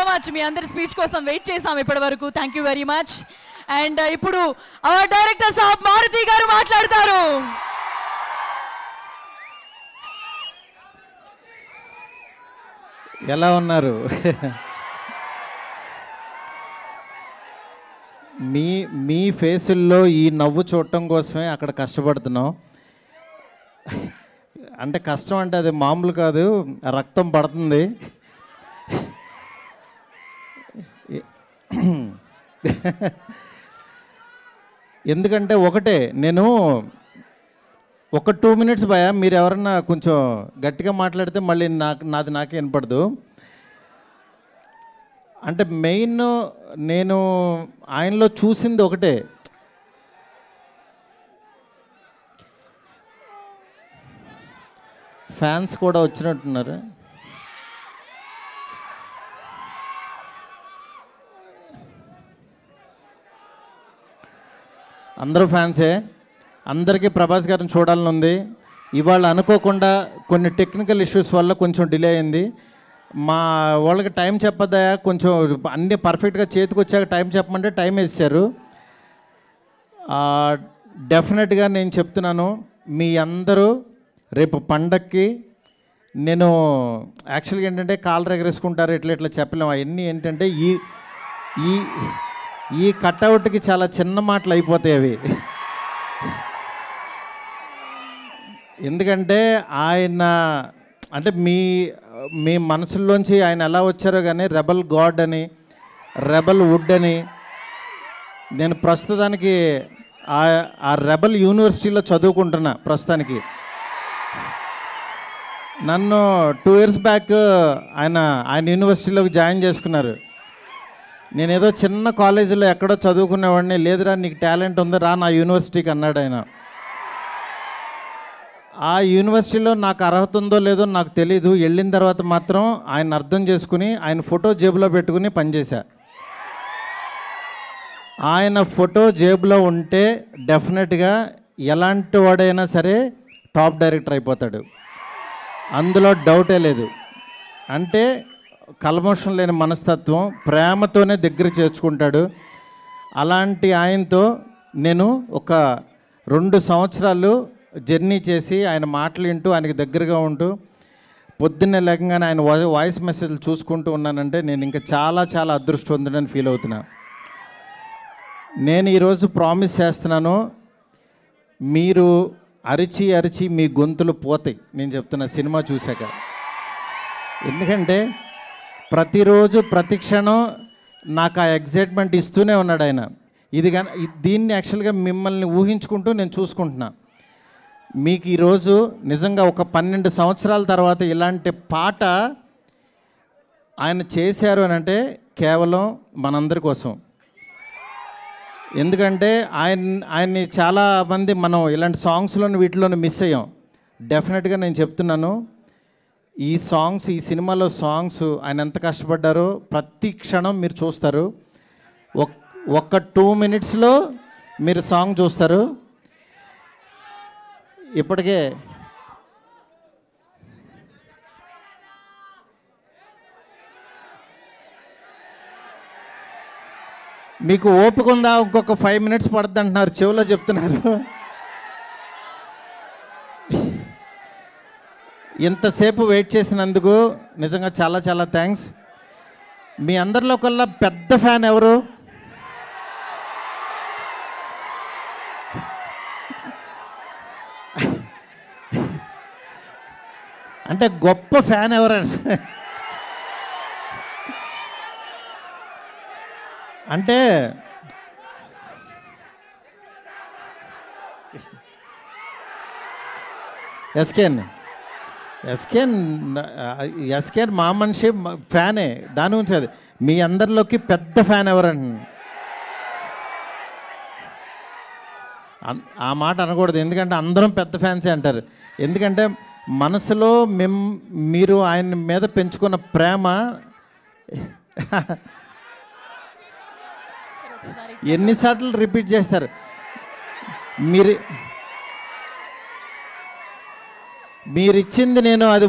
Much. మీ అందరి speech కోసం wait చేసాం ఇప్పటి వరకు. Thank you very much. And ఇప్పుడు అవర్ డైరెక్టర్ సాబ్ మారుతి గారు మాట్లాడతారు. ఎలా ఉన్నారు? మీ ఫేసుల్లో ఈ నవ్వు చూడటం కోసమే అక్కడ కష్టపడుతున్నాం. అంటే కష్టం అంటే అది మామూలు కాదు, రక్తం పడుతుంది. ఎందుకంటే ఒకటే, నేను ఒక 2 minutes భయ, మీరు ఎవరన్నా కొంచెం గట్టిగా మాట్లాడితే మళ్ళీ నాకే వినపడదు. అంటే మెయిన్ నేను ఆయనలో చూసింది ఒకటే, ఫ్యాన్స్ కూడా వచ్చినట్టున్నారు. అందరూ ఫ్యాన్సే. అందరికీ ప్రభాస్ గారిని చూడాలని ఉంది. ఇవాళ అనుకోకుండా కొన్ని టెక్నికల్ ఇష్యూస్ వల్ల కొంచెం డిలే అయింది. మా వాళ్ళకి టైం చెప్పదా, కొంచెం అన్నీ పర్ఫెక్ట్గా చేతికి వచ్చాక టైం చెప్పమంటే టైం వేసారు. డెఫినెట్గా నేను చెప్తున్నాను, మీ అందరూ రేపు పండక్కి, నేను యాక్చువల్గా ఏంటంటే కాళ్ళు ఎగరేసుకుంటారు ఇట్లా చెప్పలేము. అవన్నీ ఏంటంటే ఈ కట్అవుట్కి చాలా చిన్న మాటలు అయిపోతాయి అవి. ఎందుకంటే ఆయన అంటే మీ మనసుల్లోంచి ఆయన ఎలా వచ్చారో కానీ రెబల్ గాడ్ అని, రెబల్ వుడ్ అని, నేను ప్రస్తుతానికి ఆ రెబల్ యూనివర్సిటీలో చదువుకుంటున్నా ప్రస్తుతానికి. నన్ను 2 years బ్యాక్ ఆయన యూనివర్సిటీలోకి జాయిన్ చేసుకున్నారు. నేనేదో చిన్న కాలేజీలో ఎక్కడో చదువుకునేవాడిని. లేదురా నీకు టాలెంట్ ఉంది, రా నా యూనివర్సిటీకి అన్నాడు ఆయన. ఆ యూనివర్సిటీలో నాకు అర్హత ఉందో లేదో నాకు తెలీదు. వెళ్ళిన తర్వాత మాత్రం ఆయన అర్థం చేసుకుని ఆయన ఫోటో జేబులో పెట్టుకుని పనిచేశా. ఆయన ఫోటో జేబులో ఉంటే డెఫినెట్గా ఎలాంటి వాడైనా సరే టాప్ డైరెక్టర్ అయిపోతాడు, అందులో డౌటే లేదు. అంటే కల్మషం లేని మనస్తత్వం, ప్రేమతోనే దగ్గర చేర్చుకుంటాడు. అలాంటి ఆయనతో నేను ఒక 2 సంవత్సరాలు జర్నీ చేసి ఆయన మాటలు వింటూ ఆయనకి దగ్గరగా ఉంటూ పొద్దున్నే లేకంగానే ఆయన వాయిస్ మెసేజ్లు చూసుకుంటూ ఉన్నానంటే నేను ఇంకా చాలా చాలా అదృష్టవంతుడని ఫీల్ అవుతున్నా. నేను ఈరోజు ప్రామిస్ చేస్తున్నాను, మీరు అరిచి అరిచి మీ గొంతులు పోతాయి నేను చెప్తున్నా సినిమా చూశాక. ఎందుకంటే ప్రతిరోజు ప్రతి క్షణం నాకు ఆ ఎగ్జైట్మెంట్ ఇస్తూనే ఉన్నాడు ఆయన. దీన్ని యాక్చువల్గా మిమ్మల్ని ఊహించుకుంటూ నేను చూసుకుంటున్నా. మీకు ఈరోజు నిజంగా ఒక 12 సంవత్సరాల తర్వాత ఇలాంటి పాట ఆయన చేశారు అని అంటే కేవలం మనందరి కోసం. ఎందుకంటే ఆయన్ని చాలామంది మనం ఇలాంటి సాంగ్స్లోని వీటిలోని మిస్ అయ్యాం. డెఫినెట్గా నేను చెప్తున్నాను, ఈ సినిమాలో సాంగ్స్ ఆయన ఎంత కష్టపడ్డారో ప్రతి క్షణం మీరు చూస్తారు. ఒక్క 2 minutesలో మీరు సాంగ్ చూస్తారు. ఇప్పటికే మీకు ఓపిక ఉందా, ఇంకొక 5 minutes పడుతుంది అంటున్నారు, చెవిలో చెప్తున్నారు. ఇంతసేపు వెయిట్ చేసినందుకు నిజంగా చాలా చాలా థ్యాంక్స్. మీ అందరిలో కల్లా పెద్ద ఫ్యాన్ ఎవరు? అంటే గొప్ప ఫ్యాన్ ఎవరంటే అంటే ఎస్కేన్ మా మనిషి ఫ్యానే, దాని నుంచి అది. మీ అందరిలోకి పెద్ద ఫ్యాన్ ఎవరండి? ఆ మాట అనకూడదు, ఎందుకంటే అందరం పెద్ద ఫ్యాన్సే అంటారు. ఎందుకంటే మనసులో మీరు ఆయన మీద పెంచుకున్న ప్రేమ ఎన్నిసార్లు రిపీట్ చేస్తారు. మీరిచ్చింది నేను అది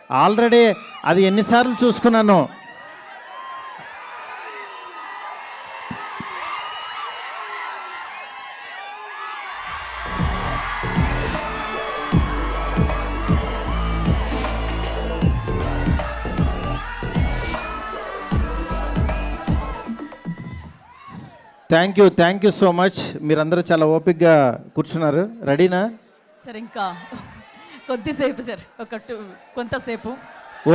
ఆల్రెడీ అది ఎన్నిసార్లు చూసుకున్నాను. Thank you so much. మీరందరూ చాలా ఓపిక్గా కూర్చున్నారు. రెడీనా సార్? ఇంకా కొద్దిసేపు సార్, కొంతసేపు.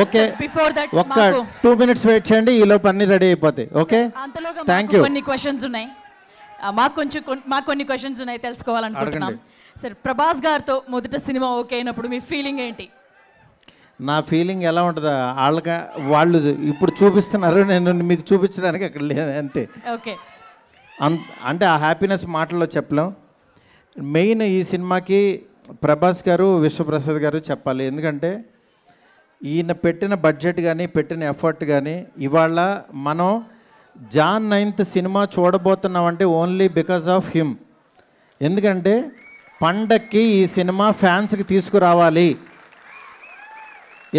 ఓకే, బిఫోర్ దట్ ఒక్క 2 minutes వెయిట్ చేయండి, ఈ లోపు అన్ని రెడీ అయిపోతాయి. ఓకే, అంతలోగా థ్యాంక్ యూ. కొన్ని క్వశ్చన్స్ ఉన్నాయి, మాకు కొన్ని క్వశ్చన్స్ ఉన్నాయి, తెలుసుకోవాలనుకుంటున్నాం. సార్, ప్రభాస్ గారితో మొదట సినిమా ఓకే అయినప్పుడు మీ ఫీలింగ్ ఏంటి? నా ఫీలింగ్ ఎలా ఉంటుందా, వాళ్ళు ఇప్పుడు చూపిస్తున్నారు, నేను మీకు చూపించడానికి అక్కడ లేను అంతే. ఓకే, అంటే ఆ హ్యాపీనెస్ మాటల్లో చెప్పలేం. మెయిన్ ఈ సినిమాకి ప్రభాస్ గారు, విశ్వప్రసాద్ గారు చెప్పాలి. ఎందుకంటే ఈయన పెట్టిన బడ్జెట్ కానీ పెట్టిన ఎఫర్ట్ కానీ, ఇవాళ మనం జాన్ 9th సినిమా చూడబోతున్నామంటే ఓన్లీ బికాజ్ ఆఫ్ హిమ్. ఎందుకంటే పండక్కి ఈ సినిమా ఫ్యాన్స్కి తీసుకురావాలి.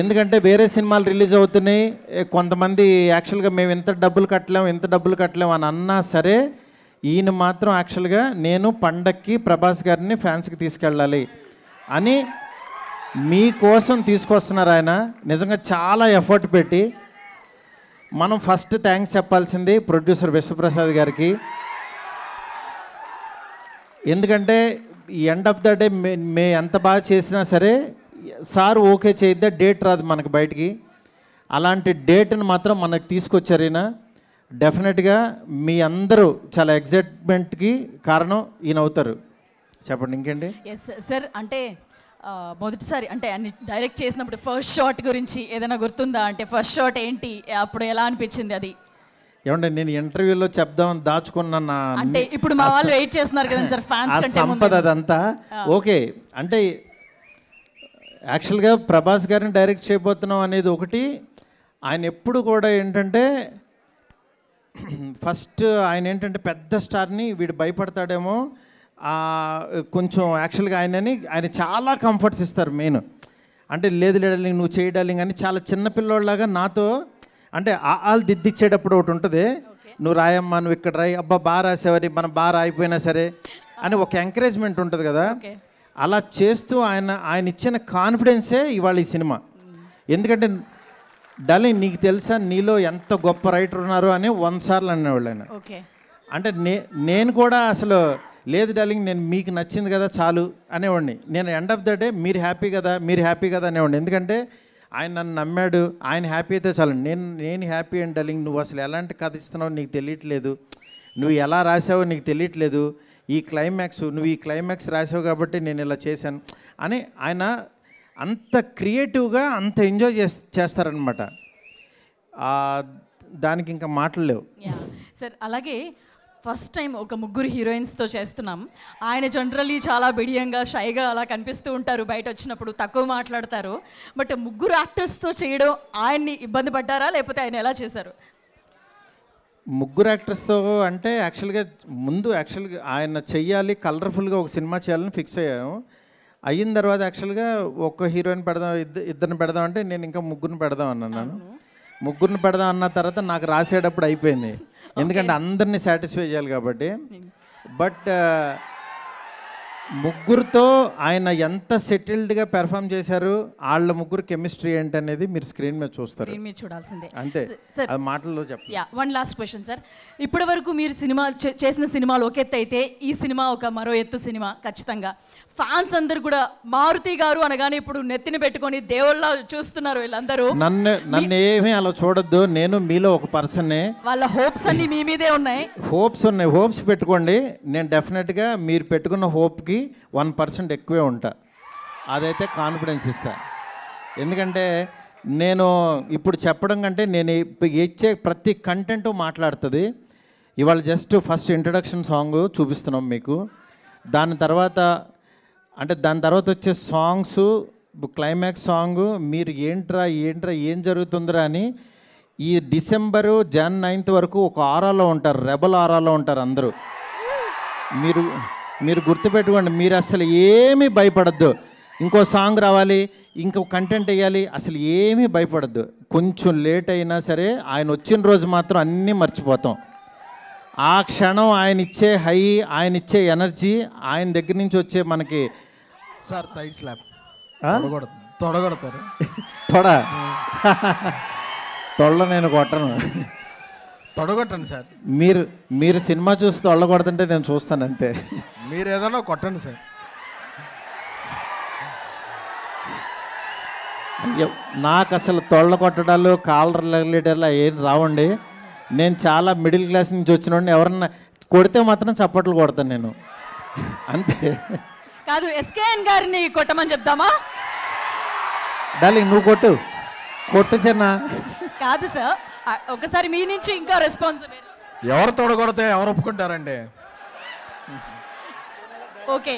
ఎందుకంటే వేరే సినిమాలు రిలీజ్ అవుతున్నాయి, కొంతమంది యాక్చువల్గా మేము ఇంత డబ్బులు కట్టలేము అని అన్నా సరే, ఈయన మాత్రం యాక్చువల్గా నేను పండక్కి ప్రభాస్ గారిని ఫ్యాన్స్కి తీసుకెళ్ళాలి అని మీకోసం తీసుకొస్తున్నారు. ఆయన నిజంగా చాలా ఎఫర్ట్ పెట్టి. మనం ఫస్ట్ థ్యాంక్స్ చెప్పాల్సింది ప్రొడ్యూసర్ విశ్వప్రసాద్ గారికి. ఎందుకంటే ఎండ్ ఆఫ్ ద డే మే ఎంత బాగా చేసినా సరే సార్ ఓకే చేయిద్దా డేట్ రాదు మనకు బయటికి. అలాంటి డేట్ని మాత్రం మనకు తీసుకొచ్చారు ఈయన. డెఫినెట్గా మీ అందరూ చాలా ఎగ్జైట్మెంట్కి కారణం ఈయన అవుతారు. చెప్పండి ఇంకేంటి. ఎస్ సార్, అంటే మొదటిసారి అంటే అన్ని డైరెక్ట్ చేసినప్పుడు ఫస్ట్ షాట్ గురించి ఏదైనా గుర్తుందా? అంటే ఫస్ట్ షాట్ ఏంటి, అప్పుడు ఎలా అనిపించింది అది? ఏమంటే నేను ఇంటర్వ్యూలో చెప్దామని దాచుకున్నా, అంటే ఇప్పుడు మా వాళ్ళు వెయిట్ చేస్తున్నారు కదా సార్, ఫ్యాన్స్ సంపద అదంతా ఓకే. అంటే యాక్చువల్గా ప్రభాస్ గారిని డైరెక్ట్ చేయబోతున్నాం అనేది ఒకటి. ఆయన ఎప్పుడు కూడా ఏంటంటే ఫస్ట్ ఆయన ఏంటంటే పెద్ద స్టార్ని వీడు భయపడతాడేమో కొంచెం. యాక్చువల్గా ఆయన చాలా కంఫర్ట్స్ ఇస్తారు మెయిన్. అంటే లేదు డార్లింగ్ నువ్వు చేయి డార్లింగ్ అని చాలా చిన్నపిల్లోళ్ళలాగా నాతో, అంటే వాళ్ళు దిద్దిచ్చేటప్పుడు ఒకటి ఉంటుంది, నువ్వు రాయమ్మా, నువ్వు ఇక్కడ రాయి, అబ్బా బాగా రాసేవారి, మనం బాగా రాయిపోయినా సరే అని ఒక ఎంకరేజ్మెంట్ ఉంటుంది కదా. అలా చేస్తూ ఆయన ఇచ్చిన కాన్ఫిడెన్సే ఇవాళ ఈ సినిమా. ఎందుకంటే డార్లింగ్ నీకు తెలుసా నీలో ఎంత గొప్ప రైటర్ ఉన్నారు అని 100 సార్లు అనేవాళ్ళు ఆయన. అంటే నేను కూడా అసలు లేదు డార్లింగ్ నేను మీకు నచ్చింది కదా చాలు అనేవాడిని. నేను ఎండ్ ఆఫ్ ద డే మీరు హ్యాపీ కదా అనేవాడిని. ఎందుకంటే ఆయన నన్ను నమ్మాడు, ఆయన హ్యాపీ అయితే చాలు. నేను హ్యాపీ అండ్ డార్లింగ్ నువ్వు అసలు ఎలాంటి కథ ఇస్తున్నావు నీకు తెలియట్లేదు, నువ్వు ఎలా రాసావో నీకు తెలియట్లేదు, నువ్వు ఈ క్లైమాక్స్ రాసావు కాబట్టి నేను ఇలా చేశాను అని ఆయన అంత క్రియేటివ్గా అంత ఎంజాయ్ చేస్తారనమాట. దానికి ఇంకా మాటలు లేవు సార్. అలాగే ఫస్ట్ టైం ఒక ముగ్గురు హీరోయిన్స్తో చేస్తున్నాం. ఆయన జనరల్లీ చాలా బిడియంగా షైగా అలా కనిపిస్తూ ఉంటారు, బయట వచ్చినప్పుడు తక్కువ మాట్లాడతారు. బట్ ముగ్గురు యాక్టర్స్తో చేయడం ఆయన్ని ఇబ్బంది పడ్డారా, లేకపోతే ఆయన ఎలా చేశారు? ముగ్గురు యాక్టర్స్తో అంటే యాక్చువల్గా ఆయన చెయ్యాలి, కలర్ఫుల్గా ఒక సినిమా చేయాలని ఫిక్స్ అయ్యాము. అయిన తర్వాత యాక్చువల్గా ఒక్క హీరోయిన్ పెడదాం, ఇద్దరిని పెడదాం అంటే నేను ఇంకా ముగ్గురిని పెడదాం అన్నాను. ముగ్గురిని పెడదాం అన్న తర్వాత నాకు రాసేటప్పుడు అయిపోయింది, ఎందుకంటే అందరినీ సాటిస్ఫై చేయాలి కాబట్టి. బట్ ముగ్గురుతో ఆయన ఎంత సెటిల్డ్గా పెర్ఫామ్ చేశారు, వాళ్ళ ముగ్గురు కెమిస్ట్రీ ఏంటనేది మీరు స్క్రీన్ మీద చూస్తారు, చూడాల్సిందే అంతే. అది మాటల్లో చెప్పండి. వన్ లాస్ట్ క్వశ్చన్ సార్, ఇప్పటి వరకు మీరు చేసిన సినిమాలు ఒక ఎత్తు అయితే ఈ సినిమా ఒక మరో ఎత్తు సినిమా ఖచ్చితంగా. ఫ్యాన్స్ అందరు కూడా మారుతి గారు అనగానే ఇప్పుడు నెత్తిని పెట్టుకొని దేవుళ్ళ చూస్తున్నారు వీళ్ళందరూ. నన్ను ఏమీ అలా చూడొద్దు, నేను మీలో ఒక పర్సన్నే. వాళ్ళ హోప్స్ అన్ని మీ మీదే ఉన్నాయి. హోప్స్ పెట్టుకోండి. నేను డెఫినెట్గా మీరు పెట్టుకున్న హోప్కి 1% ఎక్కువే ఉంటా, అదైతే కాన్ఫిడెన్స్ ఇస్తా. ఎందుకంటే నేను ఇప్పుడు చెప్పడం కంటే నేను ఇచ్చే ప్రతి కంటెంట్ మాట్లాడుతుంది. ఇవాళ జస్ట్ ఫస్ట్ ఇంట్రడక్షన్ సాంగ్ చూపిస్తున్నాం మీకు, దాని తర్వాత వచ్చే సాంగ్స్, క్లైమాక్స్ సాంగ్, మీరు ఏంట్రా ఏం జరుగుతుందిరా అని ఈ డిసెంబరు Jan 9th వరకు ఒక ఆరాలో ఉంటారు, రెబల్ ఆరాలో ఉంటారు అందరూ. మీరు గుర్తుపెట్టుకోండి, మీరు అసలు ఏమీ భయపడద్దు. ఇంకో సాంగ్ రావాలి, ఇంకో కంటెంట్ వేయాలి, అసలు ఏమీ భయపడద్దు. కొంచెం లేట్ అయినా సరే ఆయన వచ్చిన రోజు మాత్రం అన్నీ మర్చిపోతాం. ఆ క్షణం ఆయన ఇచ్చే హై, ఆయన ఇచ్చే ఎనర్జీ, ఆయన దగ్గర నుంచి వచ్చే మనకి సార్ థై స్లాప్ ఆ? తొడగొడతారు. తొళ్ళ నేను కొట్టను. తొడగొట్టండి సార్. మీరు సినిమా చూసి తొళ్ళ కొడుతుంటే నేను చూస్తాను అంతే. మీరు ఏదైనా కొట్టండి సార్. అయ్యో, నాకు అసలు తొళ్ళ కొట్టడాలు, కాలర్ లెగలేటర్లు ఏం రావండి. నేను చాలా మిడిల్ క్లాస్ నుంచి వచ్చిన ఎవరన్నా కొడితే మాత్రం చప్పట్లు కొడతాను నేను అంతే. కాదు, ఎస్కేఎన్ గారిని కొట్టమని చెప్దామా? డార్లింగ్ నువ్వు కొట్టు చిన్న. కాదు సార్, ఒకసారి మీ నుంచి ఇంకా రెస్పాన్స్. ఎవరు తొడగొడితే ఎవరు ఒప్పుకుంటారండి? ఓకే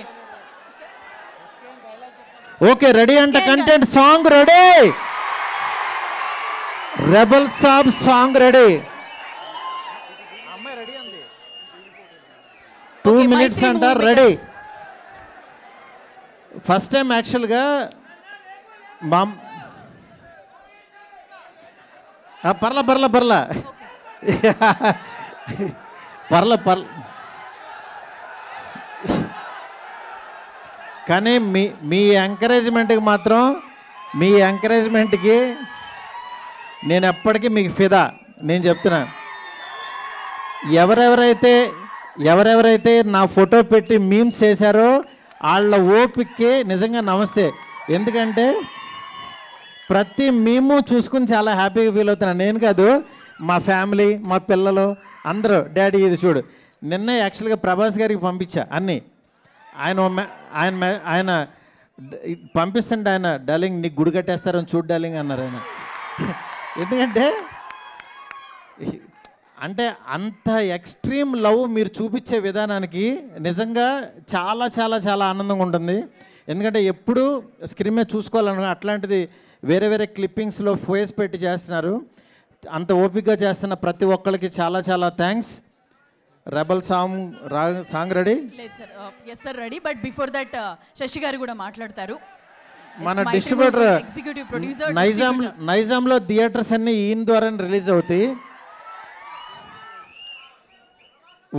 ఓకే, రెడీ అంట. కంటెంట్ సాంగ్ రెడీ, రెబల్ సాబ్ సాంగ్ రెడీ. 2 minutes అంట, రెడీ. ఫస్ట్ టైం యాక్చువల్గా పర్ల కానీ మీ ఎంకరేజ్మెంట్కి మాత్రం, మీ ఎంకరేజ్మెంట్కి నేను ఎప్పటికీ మీకు ఫిదా. నేను చెప్తున్నా, ఎవరెవరైతే నా ఫోటో పెట్టి మీమ్స్ చేశారో వాళ్ళ ఓపికకి నిజంగా నమస్తే. ఎందుకంటే ప్రతి మీము చూసుకుని చాలా హ్యాపీగా ఫీల్ అవుతున్నాను. నేను కాదు, మా ఫ్యామిలీ, మా పిల్లలు అందరూ, డాడీ ఇది చూడు. నిన్న యాక్చువల్గా ప్రభాస్ గారికి పంపించా అన్నీ. ఆయన పంపిస్తుంటే ఆయన, డార్లింగ్ నీకు గుడి కట్టేస్తారని చూడు డార్లింగ్ అన్నారు ఆయన. ఎందుకంటే అంత ఎక్స్ట్రీమ్ లవ్ మీరు చూపించే విధానానికి నిజంగా చాలా చాలా చాలా ఆనందంగా ఉంటుంది. ఎందుకంటే ఎప్పుడు స్క్రీన్ మీద చూసుకోవాలనుకో, అట్లాంటిది వేరే క్లిప్పింగ్స్లో ఫేస్ పెట్టి చేస్తున్నారు. అంత ఓపికగా చేస్తున్న ప్రతి ఒక్కరికి చాలా చాలా థ్యాంక్స్. Rebel song ready? లేదు sir, yes sir ready. But before that Shashi garu కూడా మాట్లాడతారు. మన డిస్ట్రిబ్యూటర్ ఎగ్జిక్యూటివ్ ప్రొడ్యూసర్ నైజాంలో థియేటర్స్ అన్నీ ఈయన ద్వారానే రిలీజ్ అవుతాయి.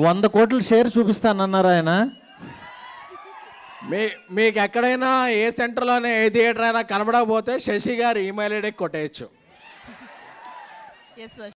100 కోట్ల షేర్ చూపిస్తానన్నారు ఆయన. మీకు ఎక్కడైనా ఏ సెంటర్లోనే ఏ థియేటర్ అయినా కనబడకపోతే శశి గారు ఈమెయిల్ ఐడికి కొట్టేయచ్చు. Yes sir.